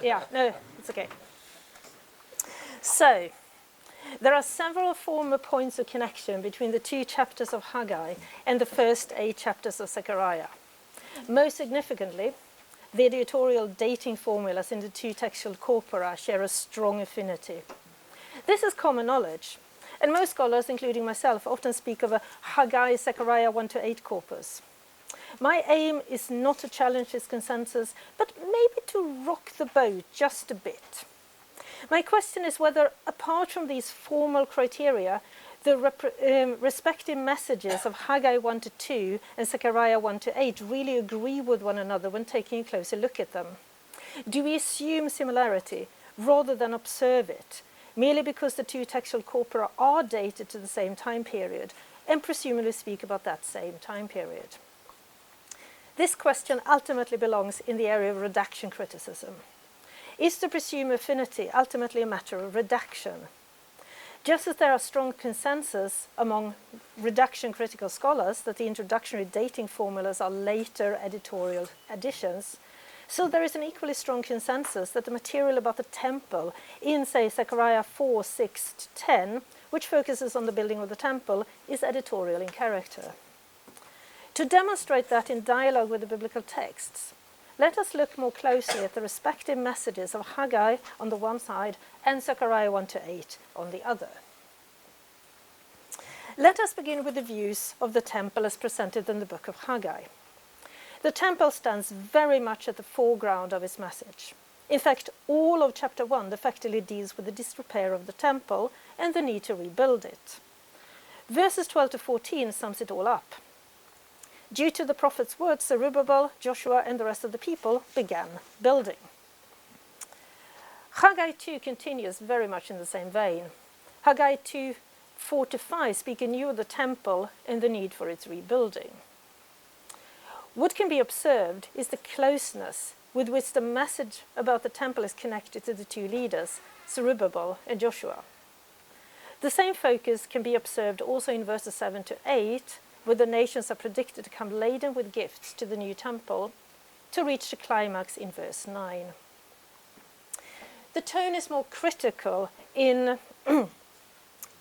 Yeah, no, it's okay. So, there are several former points of connection between the 2 chapters of Haggai and the first 8 chapters of Zechariah. Most significantly, the editorial dating formulas in the 2 textual corpora share a strong affinity. This is common knowledge, and most scholars, including myself, often speak of a Haggai-Zechariah 1-8 corpus. My aim is not to challenge this consensus, but maybe to rock the boat just a bit. My question is whether, apart from these formal criteria, the respective messages of Haggai 1-2 and Zechariah 1-8 really agree with one another when taking a closer look at them. Do we assume similarity rather than observe it, merely because the 2 textual corpora are dated to the same time period and presumably speak about that same time period? This question ultimately belongs in the area of redaction criticism. Is the presumed affinity ultimately a matter of redaction? Just as there are strong consensus among redaction critical scholars that the introductory dating formulas are later editorial additions, so there is an equally strong consensus that the material about the temple in, say, Zechariah 4:6-10, which focuses on the building of the temple, is editorial in character. To demonstrate that in dialogue with the biblical texts, let us look more closely at the respective messages of Haggai on the one side and Zechariah 1-8 on the other. Let us begin with the views of the temple as presented in the book of Haggai. The temple stands very much at the foreground of its message. In fact, all of chapter 1 effectively deals with the disrepair of the temple and the need to rebuild it. Verses 12-14 sums it all up. Due to the prophet's words, Zerubbabel, Joshua, and the rest of the people began building. Haggai 2 continues very much in the same vein. Haggai 2:4-5 speak anew of the temple and the need for its rebuilding. What can be observed is the closeness with which the message about the temple is connected to the 2 leaders, Zerubbabel and Joshua. The same focus can be observed also in verses 7-8, where the nations are predicted to come laden with gifts to the new temple, to reach the climax in verse 9. The tone is more critical in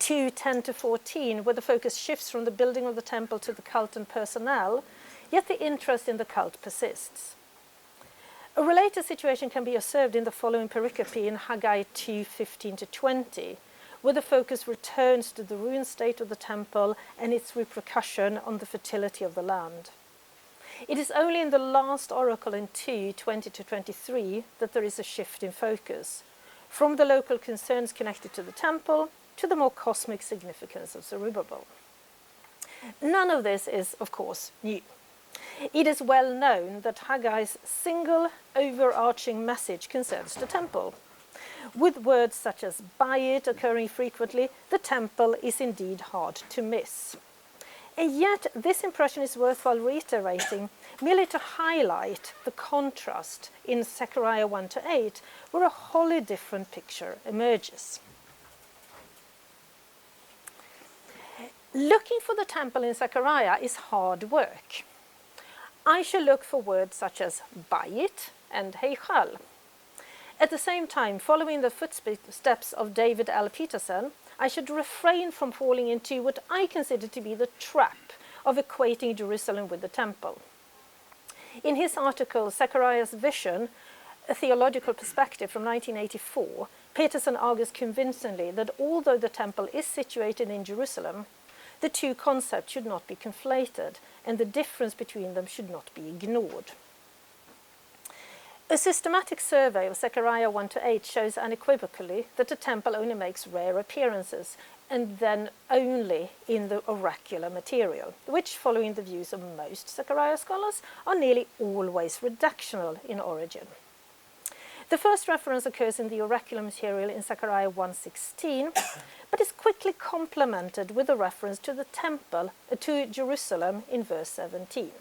2:10-14, where the focus shifts from the building of the temple to the cult and personnel, yet the interest in the cult persists. A related situation can be observed in the following pericope in Haggai 2:15-20, where the focus returns to the ruined state of the temple and its repercussion on the fertility of the land. It is only in the last oracle in 2:20-23 that there is a shift in focus, from the local concerns connected to the temple to the more cosmic significance of Zerubbabel. None of this is, of course, new. It is well known that Haggai's single overarching message concerns the temple. With words such as "buy it" occurring frequently, the temple is indeed hard to miss. And yet this impression is worthwhile reiterating, merely to highlight the contrast in Zechariah 1-8, where a wholly different picture emerges. Looking for the temple in Zechariah is hard work. I shall look for words such as "buy it" and "heichal." At the same time, following the footsteps of David L. Peterson, I should refrain from falling into what I consider to be the trap of equating Jerusalem with the temple. In his article, Zechariah's Vision, a Theological Perspective from 1984, Peterson argues convincingly that although the temple is situated in Jerusalem, the 2 concepts should not be conflated, and the difference between them should not be ignored. A systematic survey of Zechariah 1-8 shows unequivocally that the temple only makes rare appearances, and then only in the oracular material, which, following the views of most Zechariah scholars, are nearly always reductional in origin. The first reference occurs in the oracular material in Zechariah 1:16, but is quickly complemented with a reference to the temple, to Jerusalem in verse 17.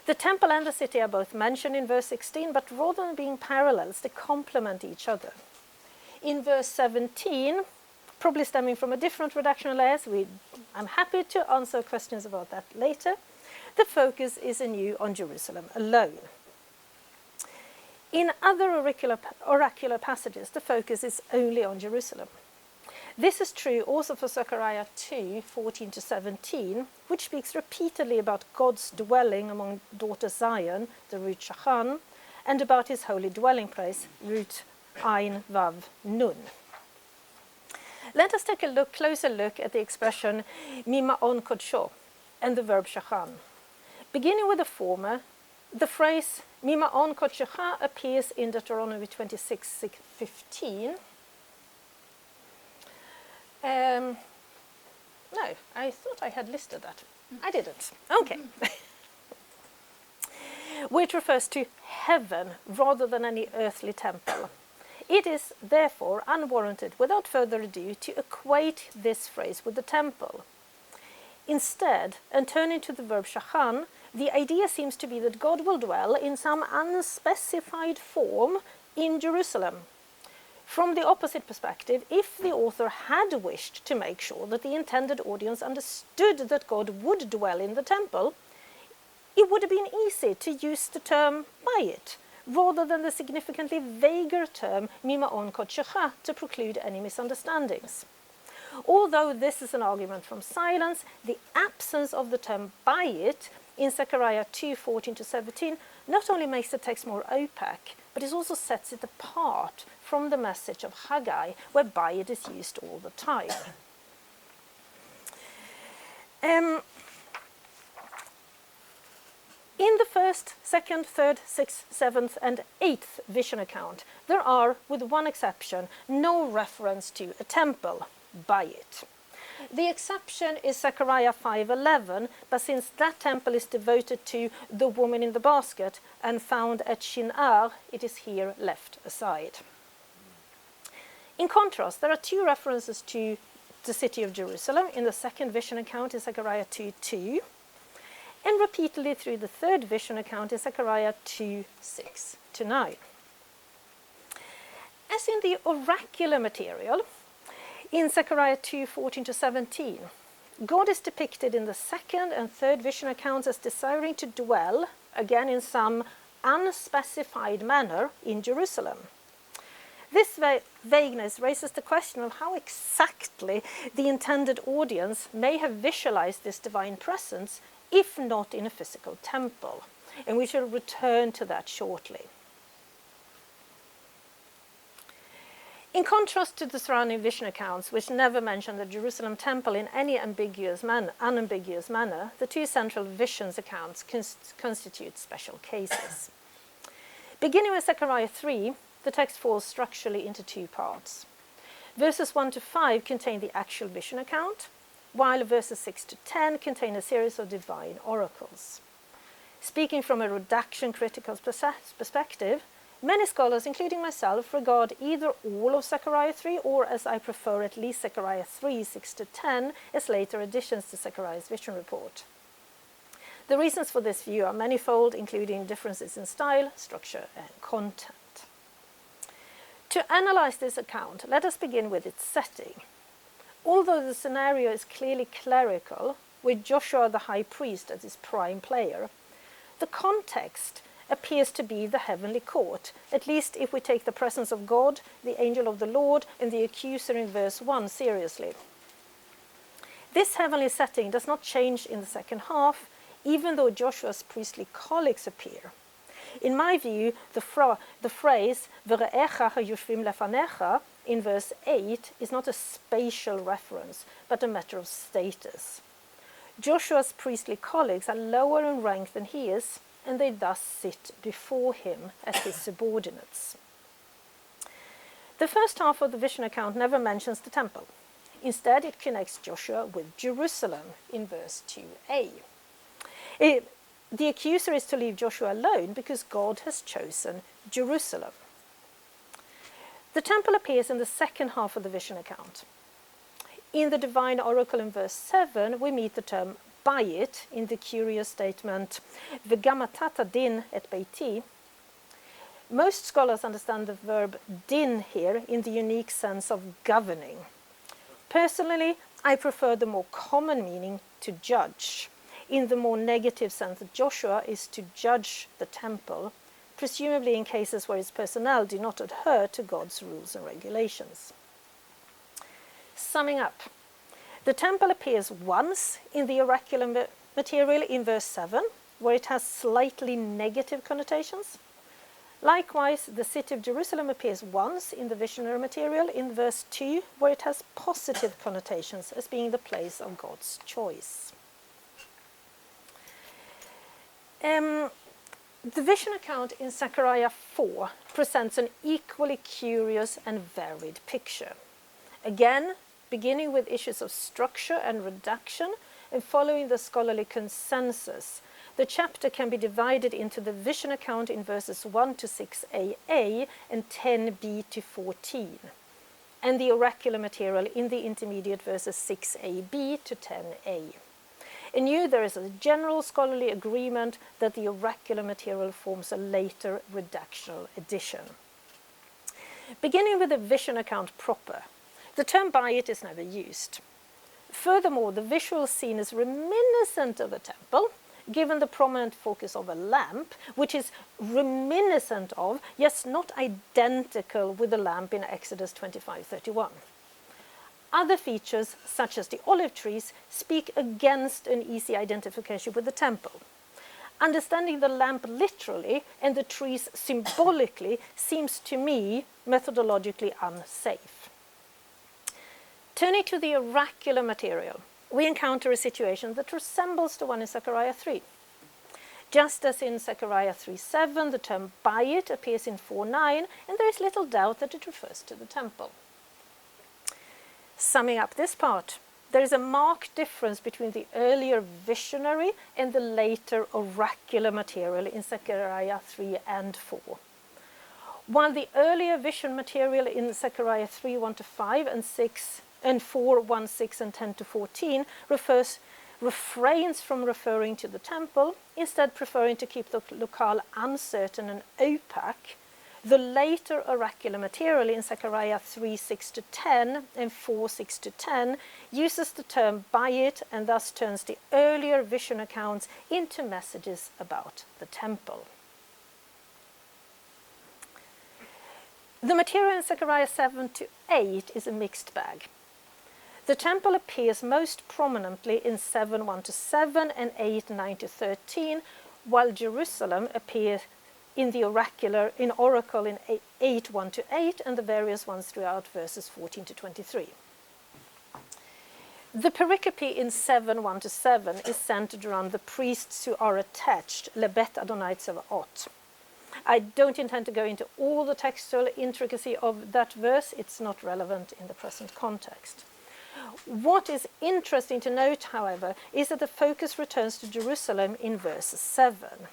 The temple and the city are both mentioned in verse 16, but rather than being parallels, they complement each other. In verse 17, probably stemming from a different redactional layers, I'm happy to answer questions about that later, the focus is anew on Jerusalem alone. In other oracular passages, the focus is only on Jerusalem. This is true also for Zechariah 2, 14 to 17, which speaks repeatedly about God's dwelling among daughters Zion, the root Shachan, and about his holy dwelling place, root Ein Vav Nun. Let us take a closer look at the expression Mima'on Kodsho and the verb Shachan. Beginning with the former, the phrase Mima'on Kodshecha appears in Deuteronomy 26:15. No, I thought I had listed that. I didn't. Okay. Which refers to heaven rather than any earthly temple. It is therefore unwarranted, without further ado, to equate this phrase with the temple. Instead, and turning to the verb shachan, the idea seems to be that God will dwell in some unspecified form in Jerusalem. From the opposite perspective, if the author had wished to make sure that the intended audience understood that God would dwell in the temple, it would have been easy to use the term bayit, rather than the significantly vaguer term mima'on kodshecha to preclude any misunderstandings. Although this is an argument from silence, the absence of the term bayit in Zechariah 2, 14 to 17 not only makes the text more opaque, but it also sets it apart from the message of Haggai, where bayit is used all the time. In the first, second, third, sixth, seventh, and eighth vision account, there are, with one exception, no reference to a temple, bayit. The exception is Zechariah 5:11, but since that temple is devoted to the woman in the basket and found at Shinar, it is here left aside. In contrast, there are two references to the city of Jerusalem in the second vision account in Zechariah 2:2, and repeatedly through the third vision account in Zechariah 2:6 to 9. As in the oracular material, in Zechariah 2:14 to 17, God is depicted in the second and third vision accounts as desiring to dwell, again in some unspecified manner, in Jerusalem. This vagueness raises the question of how exactly the intended audience may have visualized this divine presence, if not in a physical temple, and we shall return to that shortly. In contrast to the surrounding vision accounts, which never mention the Jerusalem temple in any unambiguous manner, the two central visions accounts constitute special cases. Beginning with Zechariah 3, the text falls structurally into two parts. Verses 1 to 5 contain the actual vision account, while verses 6 to 10 contain a series of divine oracles. Speaking from a redaction critical perspective, many scholars, including myself, regard either all of Zechariah 3 or, as I prefer, at least Zechariah 3, 6 to 10 as later additions to Zechariah's vision report. The reasons for this view are manifold, including differences in style, structure, and content. To analyze this account, let us begin with its setting. Although the scenario is clearly clerical, with Joshua the high priest as its prime player, the context appears to be the heavenly court, at least if we take the presence of God, the angel of the Lord, and the accuser in verse 1 seriously. This heavenly setting does not change in the second half, even though Joshua's priestly colleagues appear. In my view, the phrase "V're'echa yoshvim lefanecha" in verse 8 is not a spatial reference, but a matter of status. Joshua's priestly colleagues are lower in rank than he is, and they thus sit before him as his subordinates. The first half of the vision account never mentions the temple. Instead, it connects Joshua with Jerusalem in verse 2a. The accuser is to leave Joshua alone because God has chosen Jerusalem. The temple appears in the second half of the vision account. In the divine oracle in verse 7, we meet the term bayit in the curious statement, V'gamatata din et beiti. Most scholars understand the verb din here in the unique sense of governing. Personally, I prefer the more common meaning to judge, in the more negative sense that Joshua is to judge the temple, presumably in cases where its personnel do not adhere to God's rules and regulations. Summing up, the temple appears once in the oracular material in verse 7, where it has slightly negative connotations. Likewise, the city of Jerusalem appears once in the visionary material in verse 2, where it has positive connotations as being the place of God's choice. The vision account in Zechariah 4 presents an equally curious and varied picture. Again, beginning with issues of structure and reduction and following the scholarly consensus, the chapter can be divided into the vision account in verses 1 to 6a and 10b to 14, and the oracular material in the intermediate verses 6ab to 10a. Anew, there is a general scholarly agreement that the oracular material forms a later redactional edition. Beginning with the vision account proper, the term by it is never used. Furthermore, the visual scene is reminiscent of the temple, given the prominent focus of a lamp, which is reminiscent of, yes, not identical with the lamp in Exodus 25:31. Other features, such as the olive trees, speak against an easy identification with the temple. Understanding the lamp literally and the trees symbolically seems to me methodologically unsafe. Turning to the oracular material, we encounter a situation that resembles the one in Zechariah 3. Just as in Zechariah 3:7, the term by it appears in 4:9, and there is little doubt that it refers to the temple. Summing up this part, there is a marked difference between the earlier visionary and the later oracular material in Zechariah 3 and 4. While the earlier vision material in Zechariah 3, 1-5 and 6 and 4, 1, 6 and 10 to 14 refrains from referring to the temple, instead preferring to keep the locale uncertain and opaque, the later oracular material in Zechariah 3, 6-10 and 4, 6-10 uses the term by it and thus turns the earlier vision accounts into messages about the temple. The material in Zechariah 7-8 is a mixed bag. The temple appears most prominently in 7, 1-7 and 8, 9-13, while Jerusalem appears in the oracle in 8, 1-8 and the various ones throughout verses 14-23. The pericope in 7, 1-7 is centered around the priests who are attached, Lebet Adonai Tzevaot. I don't intend to go into all the textual intricacy of that verse, it's not relevant in the present context. What is interesting to note, however, is that the focus returns to Jerusalem in verse 7.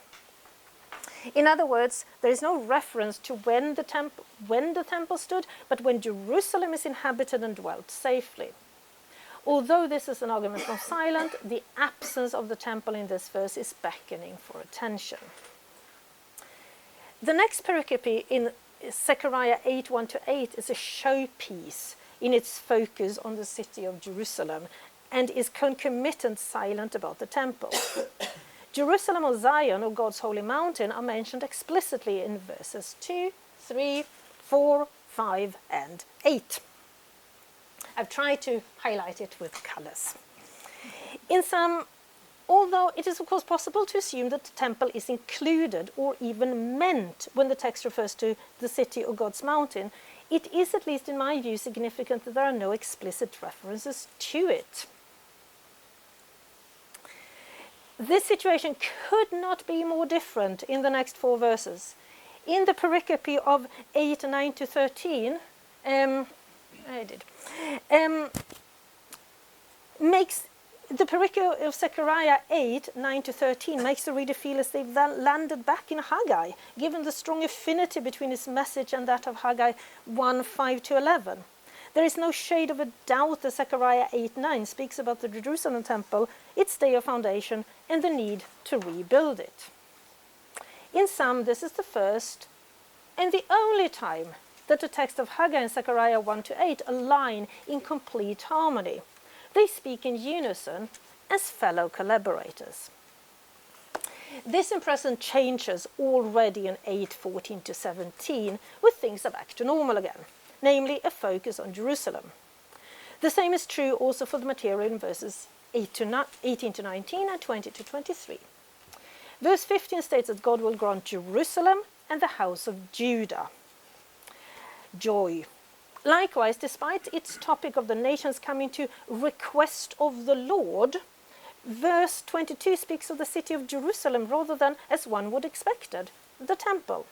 In other words, there is no reference to when the temple stood, but when Jerusalem is inhabited and dwelt safely. Although this is an argument from silent, the absence of the temple in this verse is beckoning for attention. The next pericope in Zechariah 8, 1-8 is a showpiece in its focus on the city of Jerusalem and is concomitant silent about the temple. Jerusalem or Zion, or God's holy mountain, are mentioned explicitly in verses 2, 3, 4, 5 and 8. I've tried to highlight it with colours. Although it is of course possible to assume that the temple is included or even meant when the text refers to the city or God's mountain, it is, at least in my view, significant that there are no explicit references to it. This situation could not be more different in the next 4 verses. In the pericope of 8, 9-13, the pericope of Zechariah 8, 9-13 makes the reader feel as they've landed back in Haggai, given the strong affinity between his message and that of Haggai 1, 5-11. There is no shade of a doubt that Zechariah 8:9 speaks about the Jerusalem temple, its day of foundation, and the need to rebuild it. In sum, this is the first and the only time that the text of Haggai and Zechariah 1-8 align in complete harmony. They speak in unison as fellow collaborators. This impression changes already in 8:14 to 17, with things are back to normal again, namely a focus on Jerusalem. The same is true also for the material in verses 18 to 19 and 20 to 23. Verse 15 states that God will grant Jerusalem and the house of Judah joy. Likewise, despite its topic of the nations coming to request of the Lord, verse 22 speaks of the city of Jerusalem rather than, as one would expected, the temple.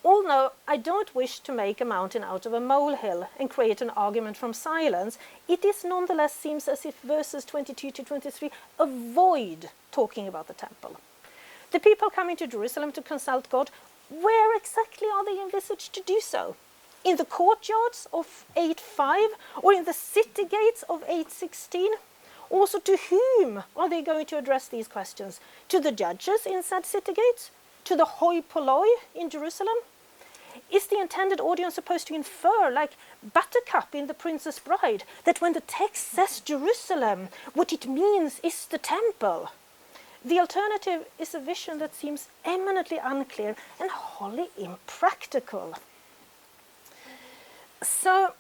Although I don't wish to make a mountain out of a molehill and create an argument from silence, it is nonetheless seems as if verses 22 to 23 avoid talking about the temple. The people coming to Jerusalem to consult God, where exactly are they envisaged to do so? In the courtyards of 8:5 or in the city gates of 8:16? Also, to whom are they going to address these questions? To the judges inside city gates? To the hoi polloi in Jerusalem? Is the intended audience supposed to infer, like Buttercup in The Princess Bride, that when the text says Jerusalem, what it means is the temple? The alternative is a vision that seems eminently unclear and wholly impractical. So,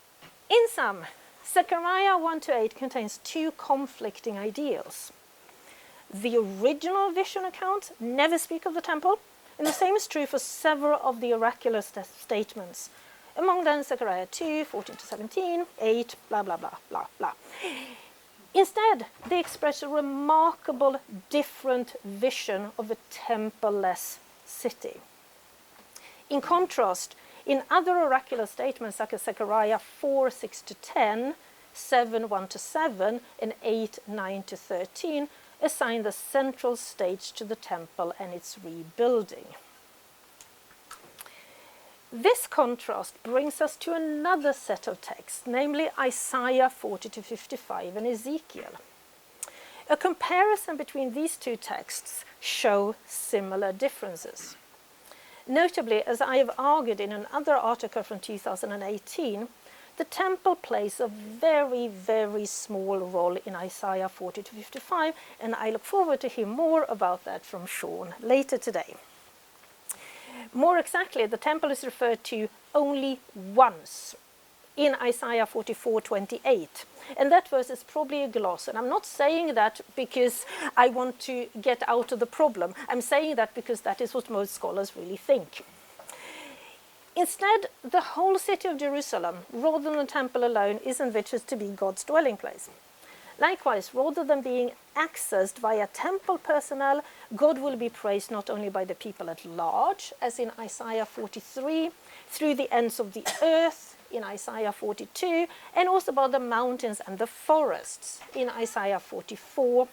in sum, Zechariah 1-8 contains two conflicting ideals. The original vision accounts never speak of the temple, and the same is true for several of the oracular statements. Among them, Zechariah 2:14 to 17, 8, blah, blah, blah, blah, blah. Instead, they express a remarkable different vision of a temple-less city. In contrast, in other oracular statements, such as Zechariah 4:6 to 10, 7:1 to 7, and 8:9 to 13, assign the central stage to the temple and its rebuilding. This contrast brings us to another set of texts, namely Isaiah 40 to 55 and Ezekiel. A comparison between these two texts show similar differences. Notably, as I have argued in another article from 2018, the temple plays a very, very small role in Isaiah 40 to 55, and I look forward to hear more about that from Sean later today. More exactly, the temple is referred to only once in Isaiah 44:28. And that verse is probably a gloss. And I'm not saying that because I want to get out of the problem. I'm saying that because that is what most scholars really think. Instead, the whole city of Jerusalem, rather than the temple alone, is envisaged to be God's dwelling place. Likewise, rather than being accessed via temple personnel, God will be praised not only by the people at large, as in Isaiah 43, through the ends of the earth in Isaiah 42, and also by the mountains and the forests in Isaiah 44.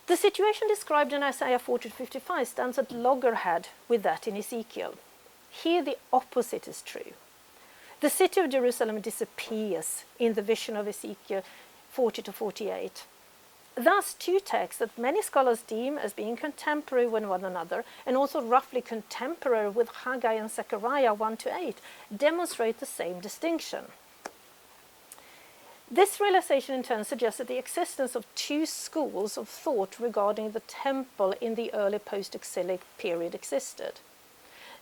The situation described in Isaiah 40-55 stands at loggerhead with that in Ezekiel. Here the opposite is true. The city of Jerusalem disappears in the vision of Ezekiel 40-48. Thus, two texts that many scholars deem as being contemporary with one another, and also roughly contemporary with Haggai and Zechariah 1-8, demonstrate the same distinction. This realization in turn suggests that the existence of two schools of thought regarding the temple in the early post-exilic period existed.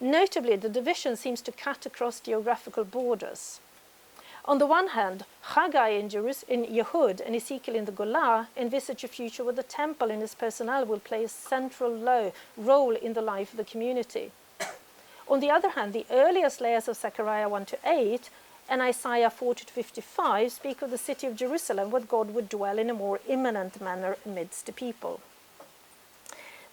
Notably, the division seems to cut across geographical borders. On the one hand, Haggai in Yehud and Ezekiel in the Golah envisage a future where the temple and its personnel will play a central role in the life of the community. On the other hand, the earliest layers of Zechariah 1-8 and Isaiah 40-55 speak of the city of Jerusalem, where God would dwell in a more imminent manner amidst the people.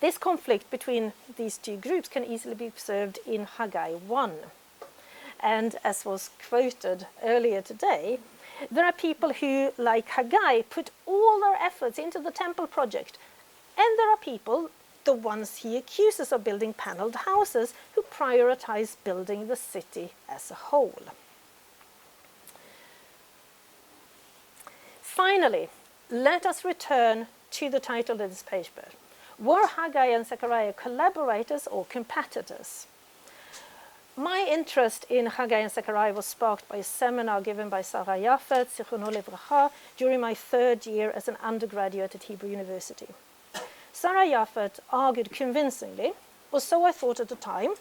This conflict between these two groups can easily be observed in Haggai 1. And as was quoted earlier today, there are people who, like Haggai, put all their efforts into the temple project. And there are people, the ones he accuses of building paneled houses, who prioritize building the city as a whole. Finally, let us return to the title of this paper. Were Haggai and Zechariah collaborators or competitors? My interest in Haggai and Zechariah was sparked by a seminar given by Sarah Yafet, Zichrono Livracha, during my third year as an undergraduate at Hebrew University. Sarah Jaffet argued convincingly, or so I thought at the time,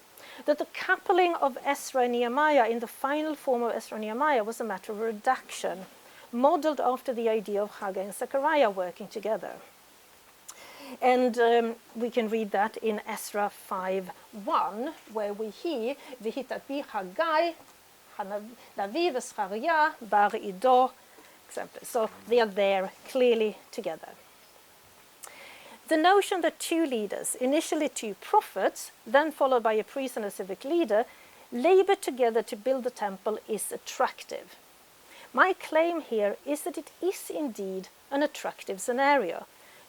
that the coupling of Ezra and Nehemiah in the final form of Ezra and Nehemiah was a matter of redaction, modelled after the idea of Haggai and Zechariah working together. And we can read that in Ezra 5:1, where we hear "V'hitat bi Haggai, Hanavi v'Zechariah bar Ido," example. So they are there clearly together. The notion that two leaders, initially two prophets, then followed by a priest and a civic leader, labored together to build the temple is attractive. My claim here is that it is indeed an attractive scenario,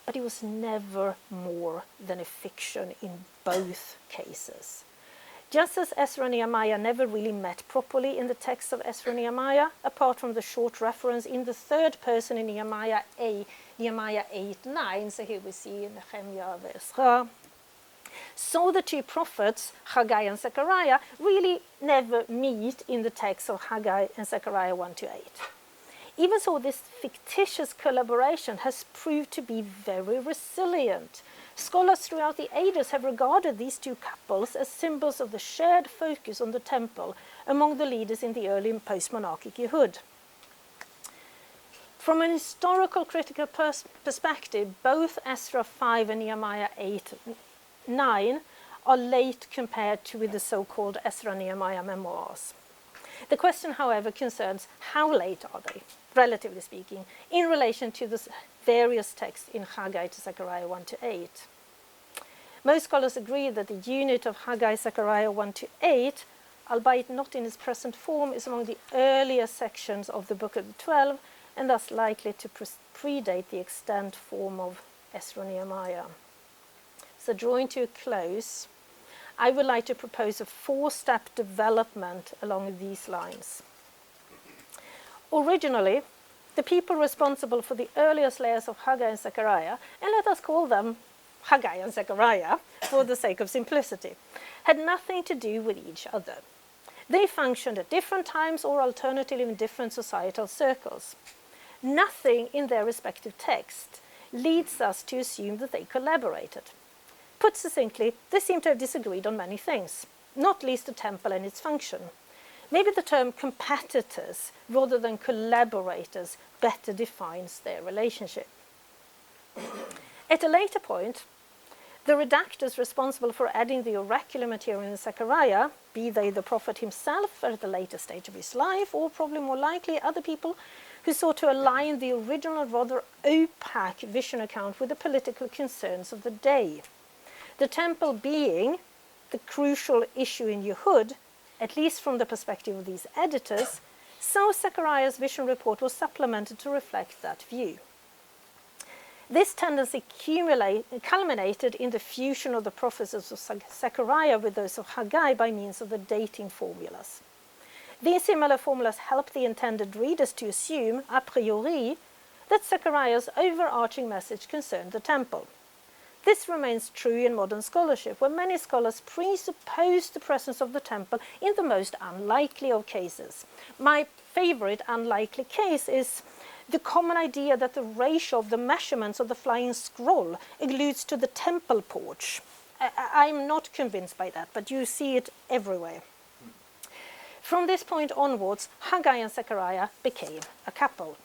but it was never more than a fiction in both cases. Just as Ezra and Nehemiah never really met properly in the text of Ezra and Nehemiah, apart from the short reference in the third person in Nehemiah 8:9, so here we see Nehemiah Ezra. So the two prophets, Haggai and Zechariah, really never meet in the text of Haggai and Zechariah 1-8. Even so, this fictitious collaboration has proved to be very resilient. Scholars throughout the ages have regarded these two couples as symbols of the shared focus on the temple among the leaders in the early and post-monarchic Yehud. From an historical critical perspective, both Ezra 5 and Nehemiah 8:9 are late compared to the so-called Ezra and Nehemiah memoirs. The question, however, concerns how late are they, relatively speaking, in relation to the various texts in Haggai to Zechariah 1-8. Most scholars agree that the unit of Haggai, Zechariah 1-8, albeit not in its present form, is among the earlier sections of the Book of the 12, and thus likely to predate the extant form of Ezra and Nehemiah. So drawing to a close, I would like to propose a four-step development along these lines. Originally, the people responsible for the earliest layers of Haggai and Zechariah, and let us call them Haggai and Zechariah for the sake of simplicity, had nothing to do with each other. They functioned at different times or alternatively in different societal circles. Nothing in their respective text leads us to assume that they collaborated. Put succinctly, they seem to have disagreed on many things, not least the temple and its function. Maybe the term competitors rather than collaborators better defines their relationship. At a later point, the redactors responsible for adding the oracular material in Zechariah, be they the prophet himself at the later stage of his life, or probably more likely other people who sought to align the original rather opaque vision account with the political concerns of the day. The temple being the crucial issue in Yehud, at least from the perspective of these editors, so Zechariah's vision report was supplemented to reflect that view. This tendency culminated in the fusion of the prophecies of Zechariah with those of Haggai by means of the dating formulas. These similar formulas help the intended readers to assume, a priori, that Zechariah's overarching message concerned the temple. This remains true in modern scholarship, where many scholars presuppose the presence of the temple in the most unlikely of cases. My favorite unlikely case is the common idea that the ratio of the measurements of the flying scroll alludes to the temple porch. I'm not convinced by that, but you see it everywhere. From this point onwards, Haggai and Zechariah became a couple.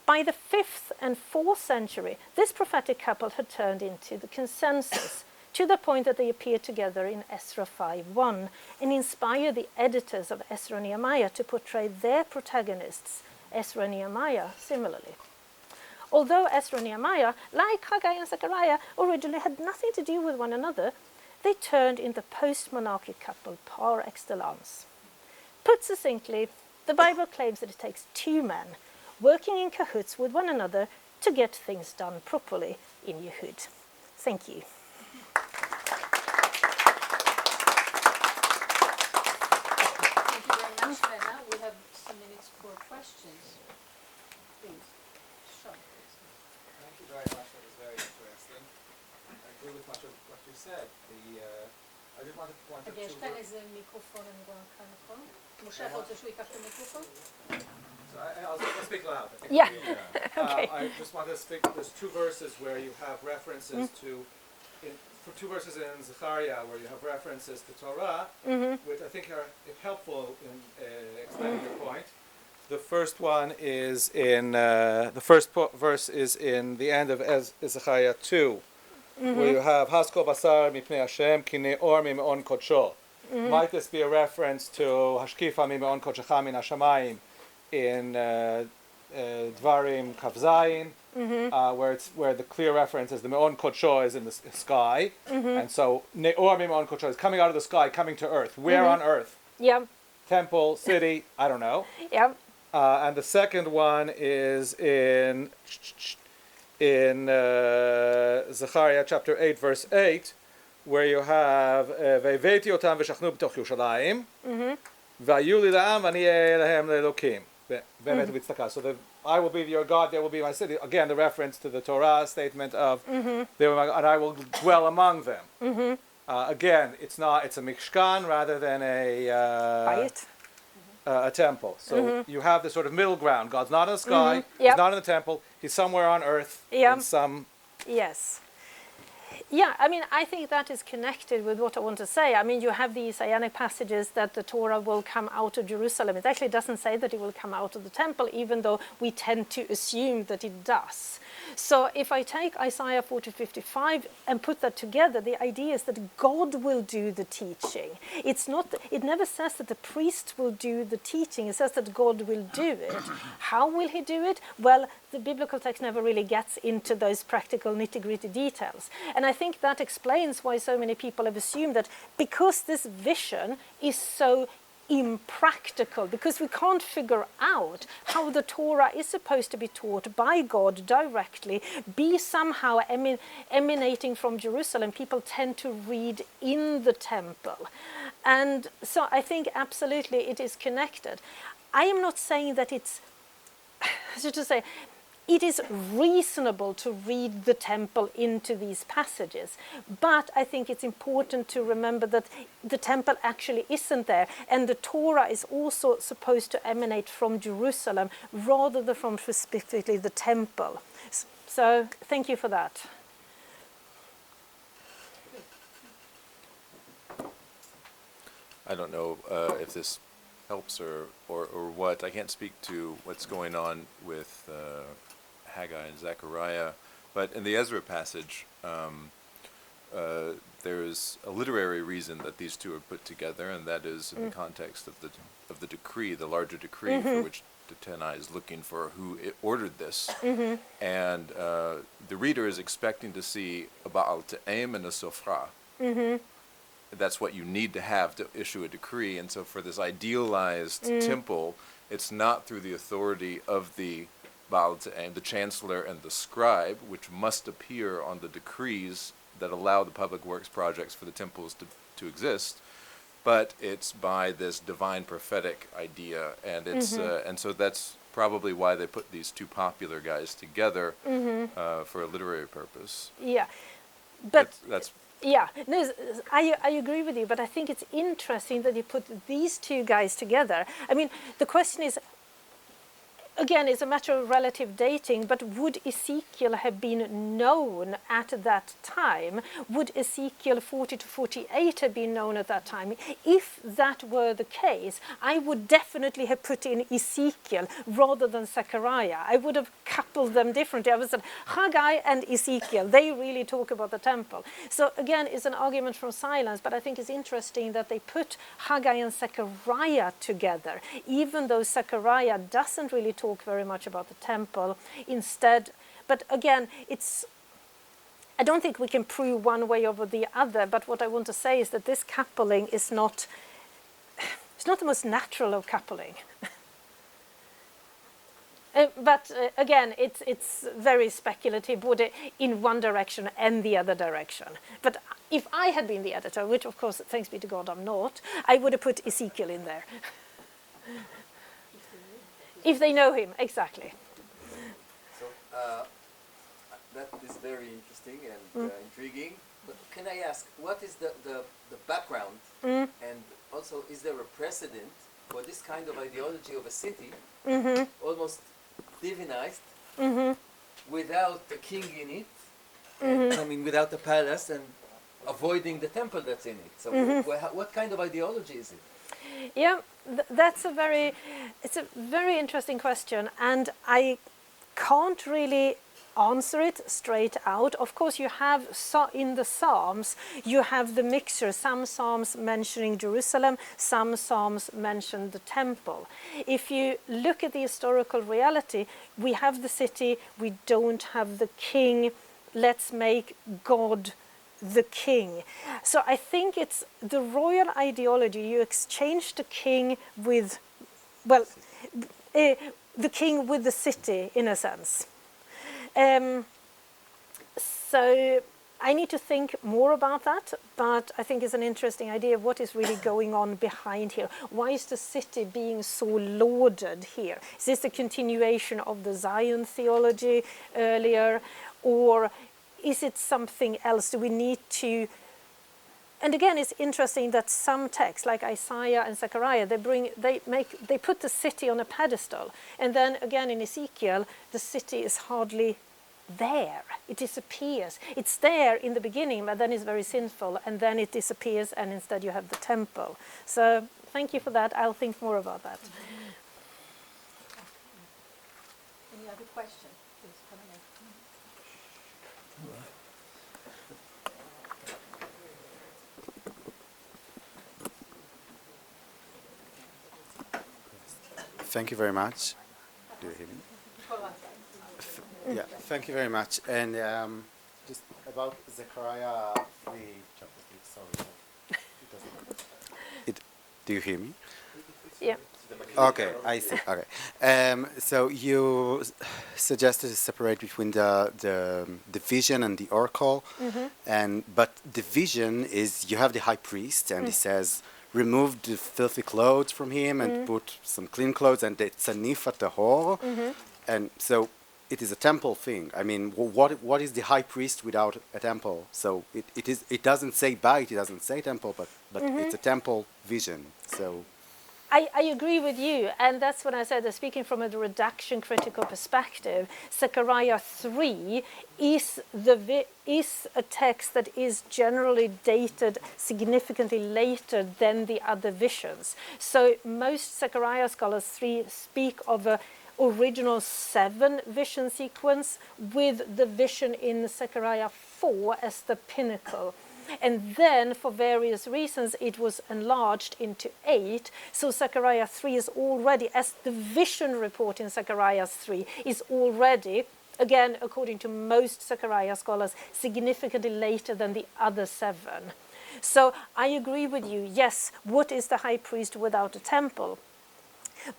By the 5th and 4th century, this prophetic couple had turned into the consensus, to the point that they appear together in Ezra 5:1 and inspire the editors of Ezra and Nehemiah to portray their protagonists, Ezra and Nehemiah, similarly. Although Ezra and Nehemiah, like Haggai and Zechariah, originally had nothing to do with one another, they turned into post-monarchic couple par excellence. Put succinctly, the Bible claims that it takes two men working in cahoots with one another to get things done properly in Yehud. Thank you. Thank you very much, Lena. We have some minutes for questions. Please. Sean, please. Thank you very much. That was very interesting. I agree with much of what you said. I just wanted to point out יש כאן איזה מיקרופון, אני רואה כאן, נכון? משה, אתה רוצה שהוא ייקח את המיקרופון? So I'll speak loud. I think. Yeah. Okay. Okay. I just want to speak. There's two verses where you have references to, two verses in Zechariah where you have references to Torah, which I think are helpful in explaining your point. The first one is in the first verse is in the end of Zechariah 2, where you have Haskol Basar Mipnei Hashem Kine Or Mimeon Kodsho. Might this be a reference to Hashkifa Mimeon Kodshecha Min Hashamayim in Dvarim Kavzayin, where the clear reference is the Meon Kodsho is in the sky, and so Neor Mimeon Kodsho is coming out of the sky, coming to earth. Where on earth? Yeah. Temple, city, I don't know. Yeah. And the second one is in Zechariah chapter 8, verse 8, where you have Ve'eveti otam v'shachnu b'toch Yerushalayim v'ayu li la'am v'ani elehem le'elokim ve'emetu b'tzedakah. So I will be your God, they will be my city. Again, the reference to the Torah statement of they were my God, and I will dwell among them. Again, it's a mishkan rather than a temple. So you have this sort of middle ground. God's not in the sky. He's not in the temple. He's somewhere on earth. In some. Yes. Yeah, I mean, I think that is connected with what I want to say. I mean, you have the Isaianic passages that the Torah will come out of Jerusalem. It actually doesn't say that it will come out of the temple, even though we tend to assume that it does. So if I take Isaiah 40:55 and put that together, the idea is that God will do the teaching. It never says that the priest will do the teaching. It says that God will do it. How will he do it? Well, the biblical text never really gets into those practical nitty-gritty details. And I think that explains why so many people have assumed that because this vision is so impractical, because we can't figure out how the Torah is supposed to be taught by God directly, be somehow emanating from Jerusalem, people tend to read in the temple. And so I think absolutely it is connected. I am not saying that it's, so to say, it is reasonable to read the temple into these passages, but I think it's important to remember that the temple actually isn't there, and the Torah is also supposed to emanate from Jerusalem rather than from specifically the temple. So thank you for that. I don't know if this helps or what. I can't speak to what's going on with Haggai and Zechariah, but in the Ezra passage, there's a literary reason that these two are put together, and that is in the context of the decree, the larger decree for which Tiemeyer is looking for who ordered this, and the reader is expecting to see a Baal Te'em and a Sofra. That's what you need to have to issue a decree, and so for this idealized temple, it's not through the authority of the Baal Te'em, the chancellor and the scribe, which must appear on the decrees that allow the public works projects for the temples to exist, but it's by this divine prophetic idea, and it's and so that's probably why they put these two popular guys together for a literary purpose. Yeah, but that's yeah, no, I agree with you, but I think it's interesting that you put these two guys together. I mean, the question is, again, it's a matter of relative dating, but would Ezekiel have been known at that time? Would Ezekiel 40 to 48 have been known at that time? If that were the case, I would definitely have put in Ezekiel rather than Zechariah. I would have coupled them differently. I would have said Haggai and Ezekiel, they really talk about the temple. So again, it's an argument from silence, but I think it's interesting that they put Haggai and Zechariah together, even though Zechariah doesn't really talk very much about the temple instead. But again, I don't think we can prove one way over the other, but what I want to say is that this coupling is not the most natural of coupling. But again, it's very speculative, would it in one direction and the other direction. But if I had been the editor, which of course, thanks be to God, I'm not, I would have put Ezekiel in there. If they know him, exactly. So that is very interesting and intriguing. But can I ask, what is the background? And also, is there a precedent for this kind of ideology of a city, almost divinized, without the king in it, and, I mean without the palace, and avoiding the temple that's in it. So what kind of ideology is it? Yeah, that's it's a very interesting question, and I can't really answer it straight out. Of course, you have in the Psalms, you have the mixture. Some Psalms mentioning Jerusalem, some Psalms mention the temple. If you look at the historical reality, we have the city, we don't have the king. Let's make God the king. So I think it's the royal ideology. You exchange the king with, well, the king with the city, in a sense. So I need to think more about that, but I think it's an interesting idea of what is really going on behind here. Why is the city being so lauded here? Is this a continuation of the Zion theology earlier, or is it something else? Do we need to... And again, it's interesting that some texts, like Isaiah and Zechariah, they put the city on a pedestal, and then again in Ezekiel, the city is hardly there. It disappears. It's there in the beginning, but then it's very sinful, and then it disappears, and instead you have the temple. So thank you for that. I'll think more about that. Any other question? Please come in. Thank you very much. Do you hear me? Yeah, thank you very much. And just about Zechariah 3, chapter 3, sorry. Do you hear me? Yeah. Okay, I see. Okay. So you suggested to separate between the vision and the oracle, but the vision is you have the high priest, and he says, remove the filthy clothes from him and put some clean clothes, and it's a nifat tahor, and so it is a temple thing. I mean, what is the high priest without a temple? So it doesn't say bait, it doesn't say temple, but it's a temple vision. So I agree with you, and that's when I said that speaking from a redaction critical perspective, Zechariah 3 is a text that is generally dated significantly later than the other visions. So most Zechariah scholars 3 speak of a original 7 vision sequence with the vision in Zechariah 4 as the pinnacle. And then, for various reasons, it was enlarged into 8. So Zechariah 3 is already, as the vision report in Zechariah 3, is already, again, according to most Zechariah scholars, significantly later than the other 7. So I agree with you. Yes, what is the high priest without a temple?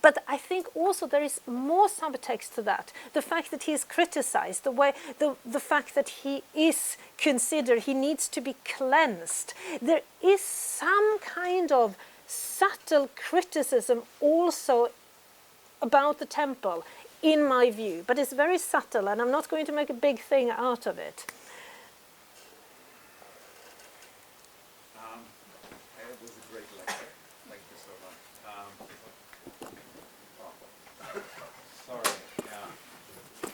But I think also there is more subtext to that. The fact that he is criticized, the fact that he is considered, he needs to be cleansed. There is some kind of subtle criticism also about the temple, in my view. But it's very subtle, and I'm not going to make a big thing out of it. It was a great lecture. Thank you so much. Sorry, yeah.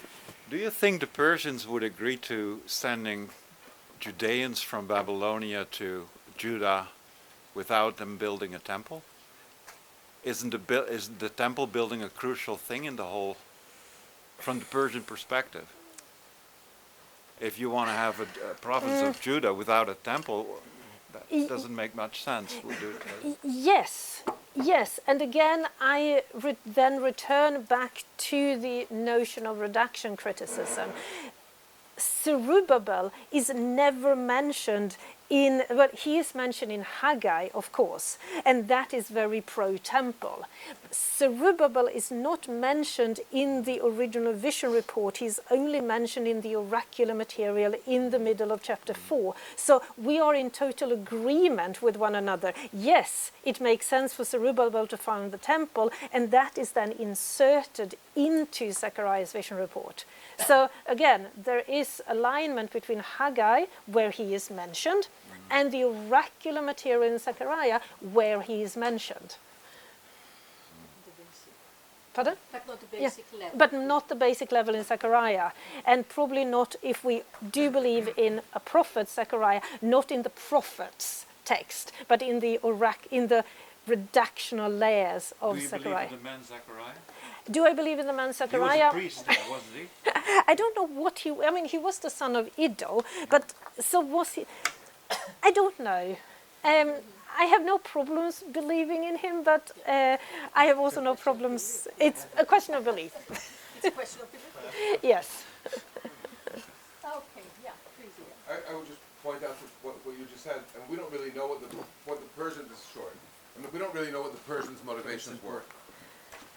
Do you think the Persians would agree to sending Judeans from Babylonia to Judah without them building a temple? Isn't the temple building a crucial thing in the whole, from the Persian perspective? If you want to have a province of Judah without a temple, that doesn't make much sense. Yes, and again, I then return back to the notion of redaction criticism. Zerubbabel is never mentioned he is mentioned in Haggai, of course, and that is very pro-temple. Zerubbabel is not mentioned in the original vision report. He's only mentioned in the oracular material in the middle of chapter 4. So we are in total agreement with one another. Yes, it makes sense for Zerubbabel to found the temple, and that is then inserted into Zechariah's vision report. So again, there is alignment between Haggai, where he is mentioned, and the oracular material in Zechariah, where he is mentioned. Pardon? But not the Yeah, basic level. but not the basic level in Zechariah, and probably not if we do believe in a prophet, Zechariah, not in the prophet's text, but in the redactional layers of Do you Zechariah. believe in the man Zechariah? Do I believe in the man He Zechariah? was a priest there, wasn't he? I don't know what he. I mean, he was the son of Iddo, but so was he? I don't know. I have no problems believing in him, but I have also no problems. It's a question of belief. It's a question of belief. Yes. Okay, yeah, please, yeah. I would just point out that what you just said, and we don't really know what the Persians destroyed. I mean, we don't really know what the Persians' motivations were.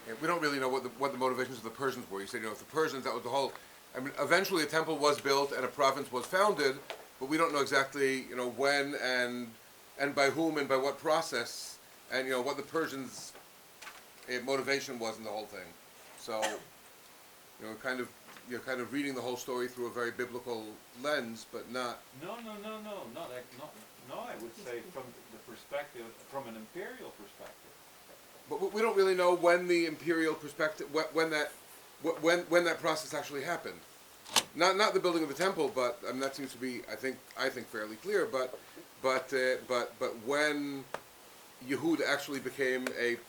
And we don't really know what the motivations of the Persians were. You said, if the Persians, that was the whole. I mean, eventually a temple was built and a province was founded, but we don't know exactly, when and by whom and by what process, and what the Persians' motivation was in the whole thing. So, you're kind of reading the whole story through a very biblical lens, but not. No, I would say from the perspective, from an imperial perspective. But we don't really know when the imperial perspective, when that process actually happened. Not the building of the temple, but that seems to be, I think fairly clear. But when Yehud actually became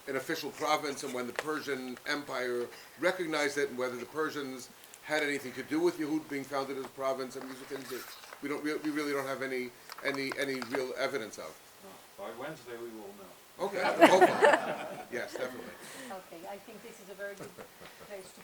an official province, and when the Persian Empire recognized it, and whether the Persians had anything to do with Yehud being founded as a province, and these are things that we really don't have any real evidence of. No. By Wednesday we will know. Okay, hopefully. Yes, definitely. Okay, I think this is a very good place to